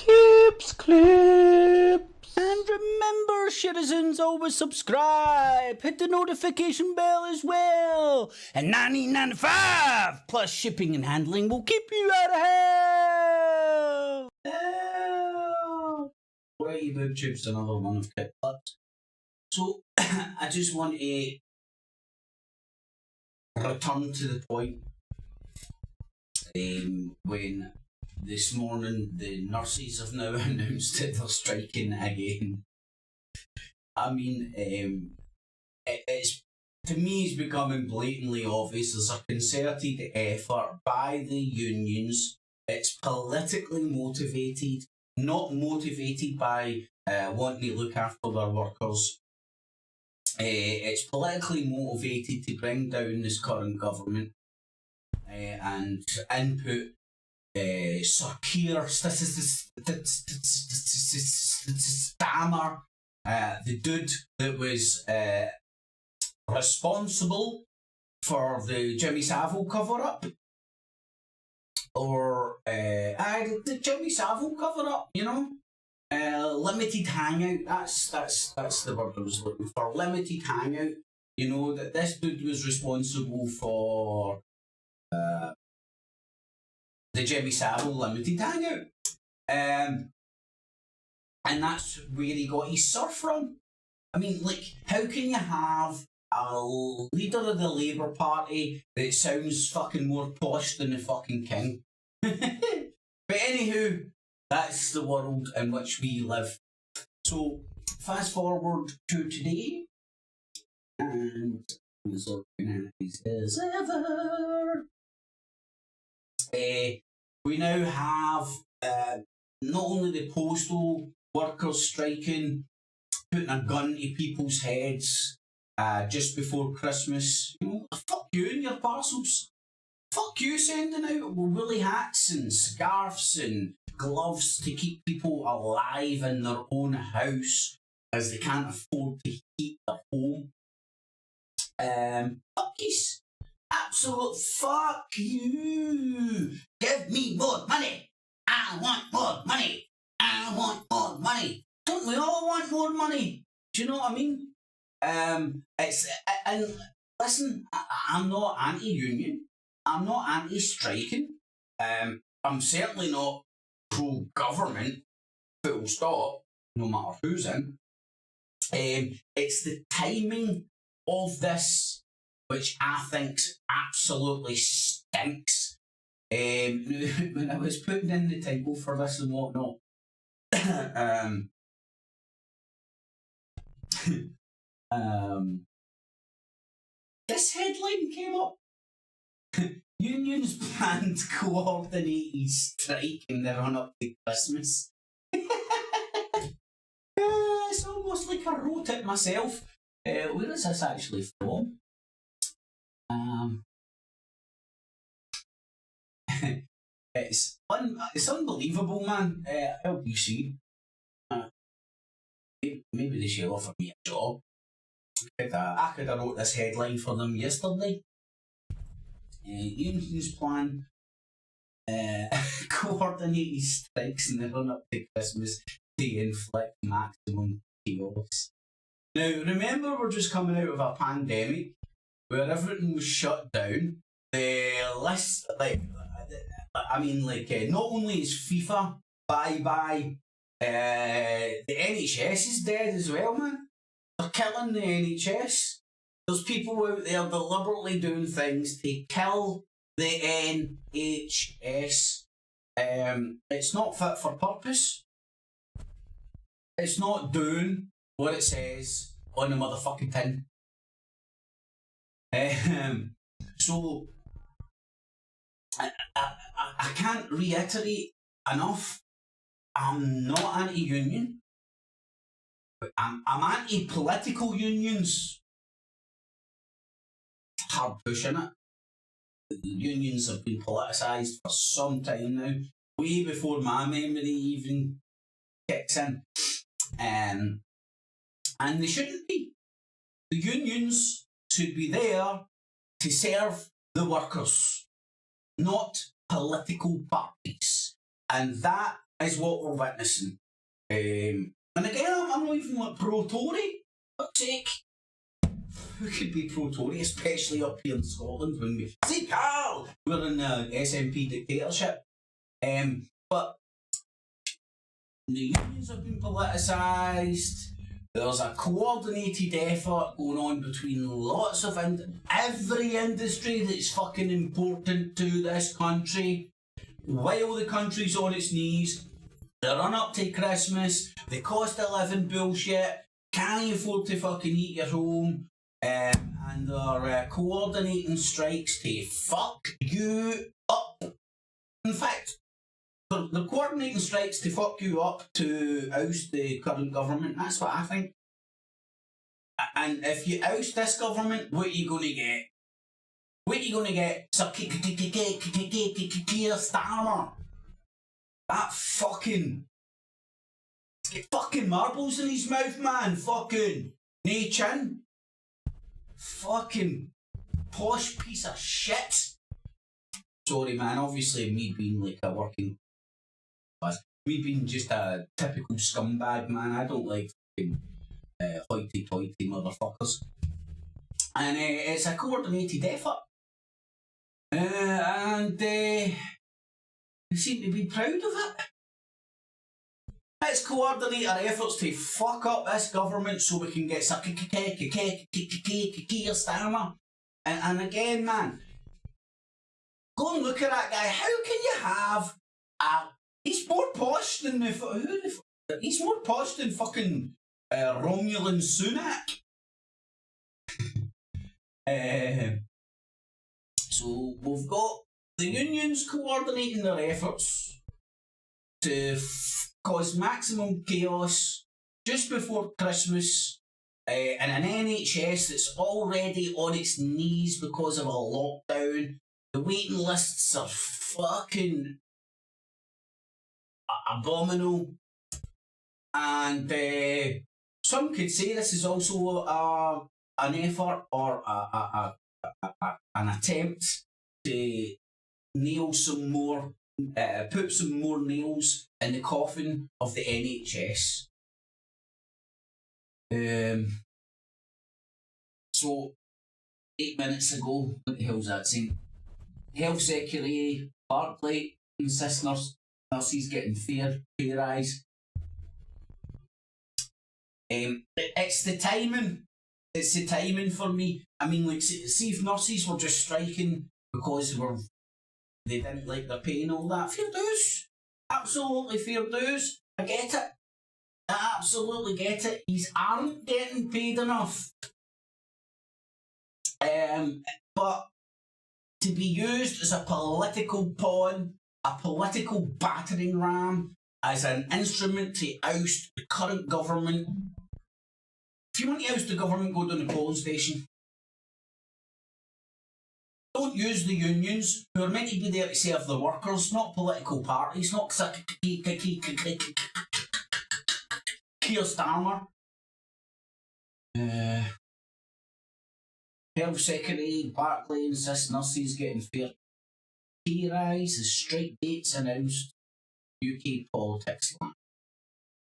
Tips, clips. And remember, citizens, always subscribe. Hit the notification bell as well. And $19.95 plus shipping and handling will keep you out of hell. What about chips? Another one of Kit Clubs. So I just want to return to the point when this morning the nurses have now announced that they're striking again. I mean, it's to me it's becoming blatantly obvious there's a concerted effort by the unions. It's politically motivated, not motivated by wanting to look after their workers. It's politically motivated to bring down this current government and input Sir Keir Starmer, the dude that was responsible for the Jimmy Savile cover-up, or the Jimmy Savile cover-up, you know, limited hangout. That's the word I was looking for. Limited hangout. You know that this dude was responsible for the Jimmy Savile limited hangout, and that's where he got his surf from. I mean, like, how can you have a leader of the Labour Party that sounds fucking more posh than the fucking king? But anywho, that's the world in which we live. So fast forward to today, and as organized as ever. We now have not only the postal workers striking, putting a gun to people's heads just before Christmas. You know, fuck you and your parcels. Fuck you sending out woolly hats and scarves and gloves to keep people alive in their own house as they can't afford to heat their home. Fuck yous. Absolute fuck you! Give me more money! I want more money! I want more money! Don't we all want more money? Do you know what I mean? And listen, I'm not anti-union. I'm not anti-striking. I'm certainly not pro-government, full stop, no matter who's in. It's the timing of this which I think absolutely stinks. When I was putting in the title for this and whatnot, this headline came up. Unions planned co-ordinated strike in the run-up to Christmas. It's almost like I wrote it myself. Where is this actually from? It's unbelievable, man. LBC. Maybe they should offer me a job. I could have wrote this headline for them yesterday. Unions plan coordinated strikes in the run-up to Christmas to inflict maximum chaos. Now, remember, we're just coming out of a pandemic where everything was shut down. The list, not only is FIFA bye-bye, the NHS is dead as well, man. They're killing the NHS. There's people out there deliberately doing things to kill the NHS. It's not fit for purpose. It's not doing what it says on the motherfucking tin. So I can't reiterate enough. I'm not anti-union. I'm anti-political unions. Hard pushing it. The unions have been politicised for some time now, way before my memory even kicks in. And they shouldn't be. The unions should be there to serve the workers, not political parties. And that is what we're witnessing. And again, I'm not even like pro-Tory. Fuck's sake. Who could be pro-Tory, especially up here in Scotland when we... See, Carl! We're in the SNP dictatorship. But the unions have been politicised. There's a coordinated effort going on between lots of every industry that's fucking important to this country. While the country's on its knees, the run up to Christmas, the cost of living bullshit, can't you afford to fucking eat your home, and they're coordinating strikes to fuck you up. In fact, they're coordinating strikes to fuck you up to oust the current government. That's what I think. And if you oust this government, what are you going to get? What are you going to get? Sir Keir Starmer. That fucking... He's got fucking marbles in his mouth, man. Fucking... nae chin. Fucking... posh piece of shit. Sorry, man. Obviously, me being like a working... me being just a typical scumbag, man. I don't like fucking... hoity-toity motherfuckers. And it's a coordinated effort. And they seem to be proud of it. Let's coordinate our efforts to fuck up this government so we can get Keir Starmer. And again, man, go and look at that guy. How can you have he's more posh than he's more posh than fucking Romulan Sunak. So we've got the unions coordinating their efforts to cause maximum chaos just before Christmas, and an NHS that's already on its knees because of a lockdown. The waiting lists are fucking abominable, and some could say this is also an effort or an attempt to nail some more, put some more nails in the coffin of the NHS. So, 8 minutes ago, what the hell's that saying? Health Secretary Barclay insists nurses getting fair pay rise. It's the timing. It's the timing for me. I mean, like, see if nurses were just striking because they didn't like their pay and all that. Fair dues. Absolutely fair dues. I get it. I absolutely get it. These aren't getting paid enough. But to be used as a political pawn, a political battering ram, as an instrument to oust the current government. If you want to oust the government, go down the polling station. Don't use the unions, who are meant to be there to serve the workers, not political parties, not Keir Starmer. Health Secretary Barclay insists nurses getting fair pay rise as strike dates announced. UK politics.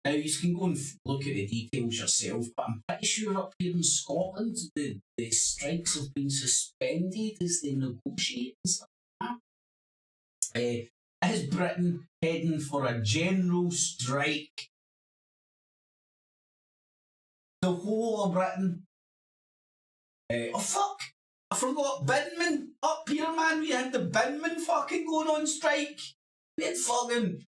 Now, you can go and look at the details yourself, but I'm pretty sure up here in Scotland the strikes have been suspended as they negotiate and stuff like that. Is Britain heading for a general strike? The whole of Britain? Oh fuck! I forgot Binman! Up here, man, we had the Binman fucking going on strike! We had fucking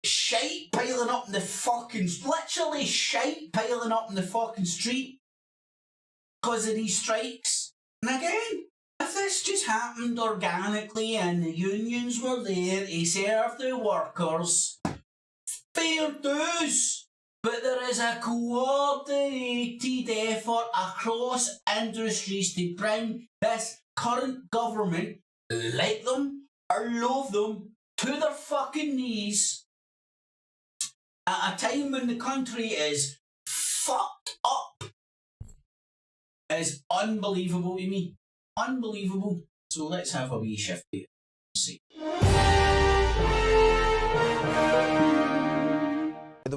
shite piling up in the fucking... literally shite piling up in the fucking street because of these strikes. And again, if this just happened organically and the unions were there to serve the workers, fair dues. But there is a coordinated effort across industries to bring this current government, like them or loathe them, to their fucking knees at a time when the country is fucked up. Is unbelievable to me. Unbelievable. So let's have a wee shift here. See.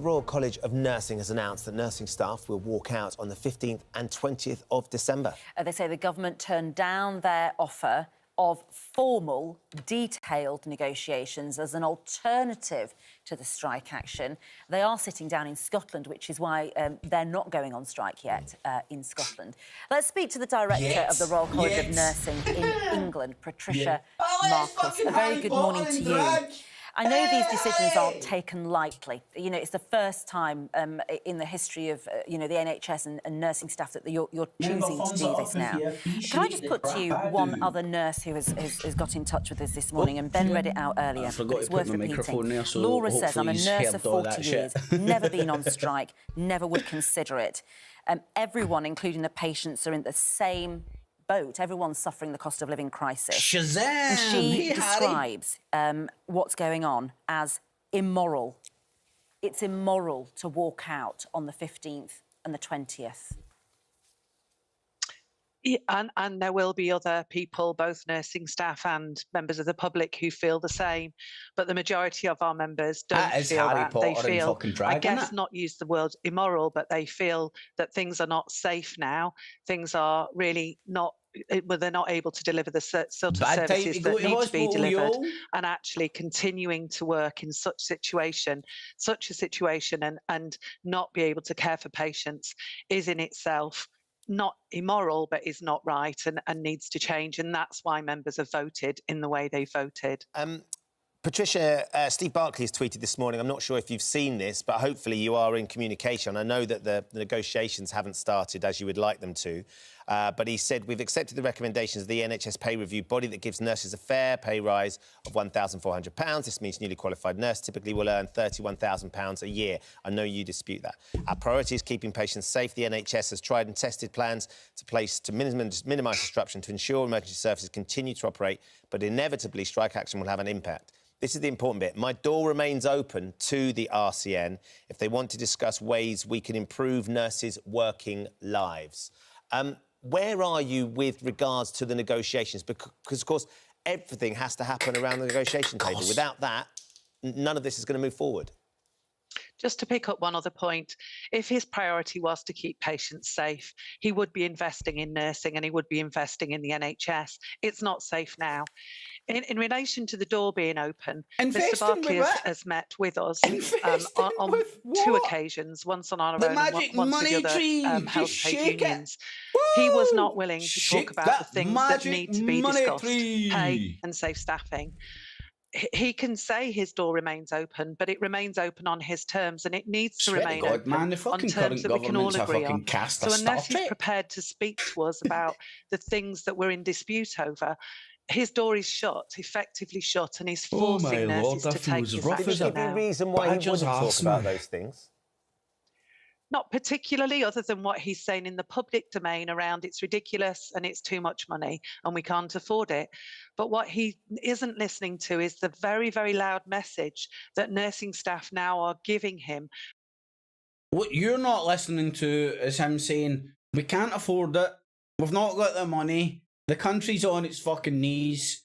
Royal College of Nursing has announced that nursing staff will walk out on the 15th and 20th of December. They say the government turned down their offer of formal, detailed negotiations as an alternative to the strike action. They are sitting down in Scotland, which is why they're not going on strike yet in Scotland. Let's speak to the director of the Royal College of Nursing in England, Patricia Marcus. A very good morning to you. I know these decisions aren't taken lightly. You know, it's the first time in the history of, you know, the NHS and nursing staff that you're choosing to do this now. Can I just put to you one other nurse who has got in touch with us this morning, and Ben read it out earlier. It's worth repeating. There, so Laura says, I'm a nurse of 40 years, never been on strike, never would consider it. Everyone, including the patients, are in the same boat. Everyone's suffering the cost of living crisis. Shazam! And she describes what's going on as immoral. It's immoral to walk out on the 15th and the 20th. Yeah, and there will be other people, both nursing staff and members of the public, who feel the same. But the majority of our members don't feel that. They feel, I guess, not use the word immoral, but they feel that things are not safe now. Things are really not, well, they're not able to deliver the sort of services that need to be delivered, and actually continuing to work in such a situation and not be able to care for patients is in itself not immoral, but is not right and needs to change. And that's why members have voted in the way they voted. Patricia, Steve Barclay has tweeted this morning. I'm not sure if you've seen this, but hopefully you are in communication. I know that the negotiations haven't started as you would like them to, but he said, we've accepted the recommendations of the NHS pay review body that gives nurses a fair pay rise of £1,400. This means newly qualified nurse typically will earn £31,000 a year. I know you dispute that. Our priority is keeping patients safe. The NHS has tried and tested plans to minimise disruption to ensure emergency services continue to operate, but inevitably strike action will have an impact. This is the important bit. My door remains open to the RCN if they want to discuss ways we can improve nurses' working lives. Where are you with regards to the negotiations? Because, of course, everything has to happen around the negotiation table. Without that, none of this is going to move forward. Just to pick up one other point, if his priority was to keep patients safe, he would be investing in nursing and he would be investing in the NHS. It's not safe now. In relation to the door being open, Mr Barclay has met with us on two occasions, once on our own and once with the other health trade unions. He was not willing to talk about the things that need to be discussed, pay and safe staffing. He can say his door remains open, but it remains open on his terms, and it needs to remain open on terms that we can all agree on. So unless he's prepared to speak to us about the things that we're in dispute over, his door is shut, effectively shut, and he's forcing nurses to take his action now. Is there any reason why he wouldn't talk about those things? Not particularly, other than what he's saying in the public domain around it's ridiculous and it's too much money and we can't afford it. But what he isn't listening to is the very, very loud message that nursing staff now are giving him. What you're not listening to is him saying, we can't afford it, we've not got the money, the country's on its fucking knees.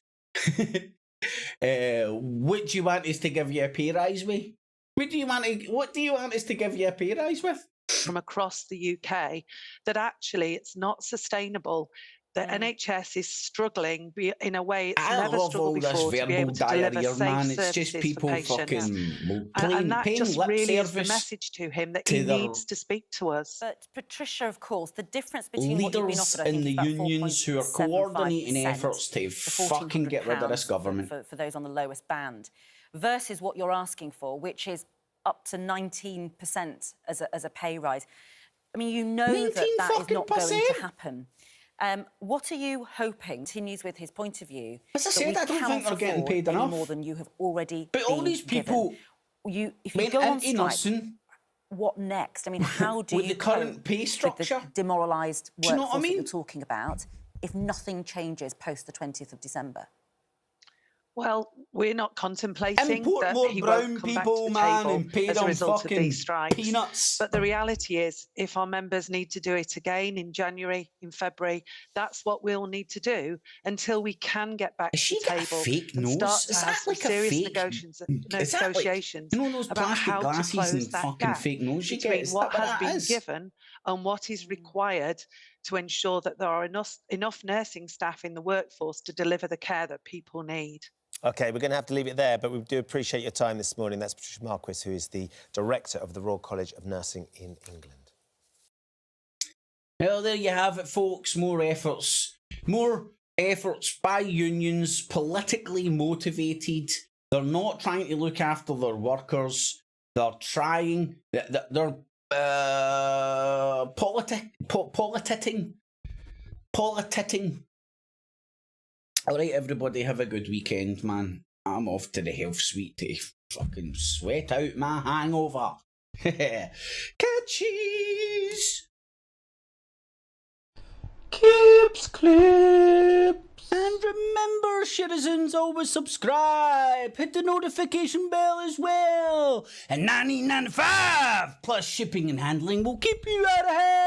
What do you want us to give you a pay rise with? What do you want us to give you a pay rise with? From across the UK, that actually it's not sustainable. The NHS is struggling in a way it's never struggled before to be able to deliver safe services for patients. And that just really is the message to him that he needs to speak to us. But Patricia, of course, the difference between what you've been offered, I think, in the unions who are coordinating efforts to fucking get rid of this government for those on the lowest band, versus what you're asking for, which is up to 19% as a pay rise. I mean, you know that is not going to happen. What are you hoping? Continues with his point of view. As I said, I don't think they're getting paid enough. More than you have already. But all these people, if you go on strike, what next? I mean, how do you with the current pay structure, the demoralised workforce that you're talking about, if nothing changes post the 20th of December? Well, we're not contemplating Import that more he brown won't come back people, to the man, table and pay as a them result of fucking these strikes. peanuts. But the reality is, if our members need to do it again in January, in February, that's what we'll need to do until we can get back Has to she the got a table fake and nose? start to Is have that some like a serious fake? Is that like, negotiations you know those about plastic how to glasses close and that fucking gap fake nose you get? between Is what that what has that been is? given and what is required to ensure that there are enough nursing staff in the workforce to deliver the care that people need. OK, we're going to have to leave it there, but we do appreciate your time this morning. That's Patricia Marquis, who is the Director of the Royal College of Nursing in England. Well, there you have it, folks. More efforts by unions, politically motivated. They're not trying to look after their workers. They're trying. They're politicking. All right, everybody, have a good weekend, man. I'm off to the health suite to fucking sweat out my hangover. Catchies! Clips, clips. And remember, citizens, always subscribe. Hit the notification bell as well. And $19.95 plus shipping and handling will keep you out of hell.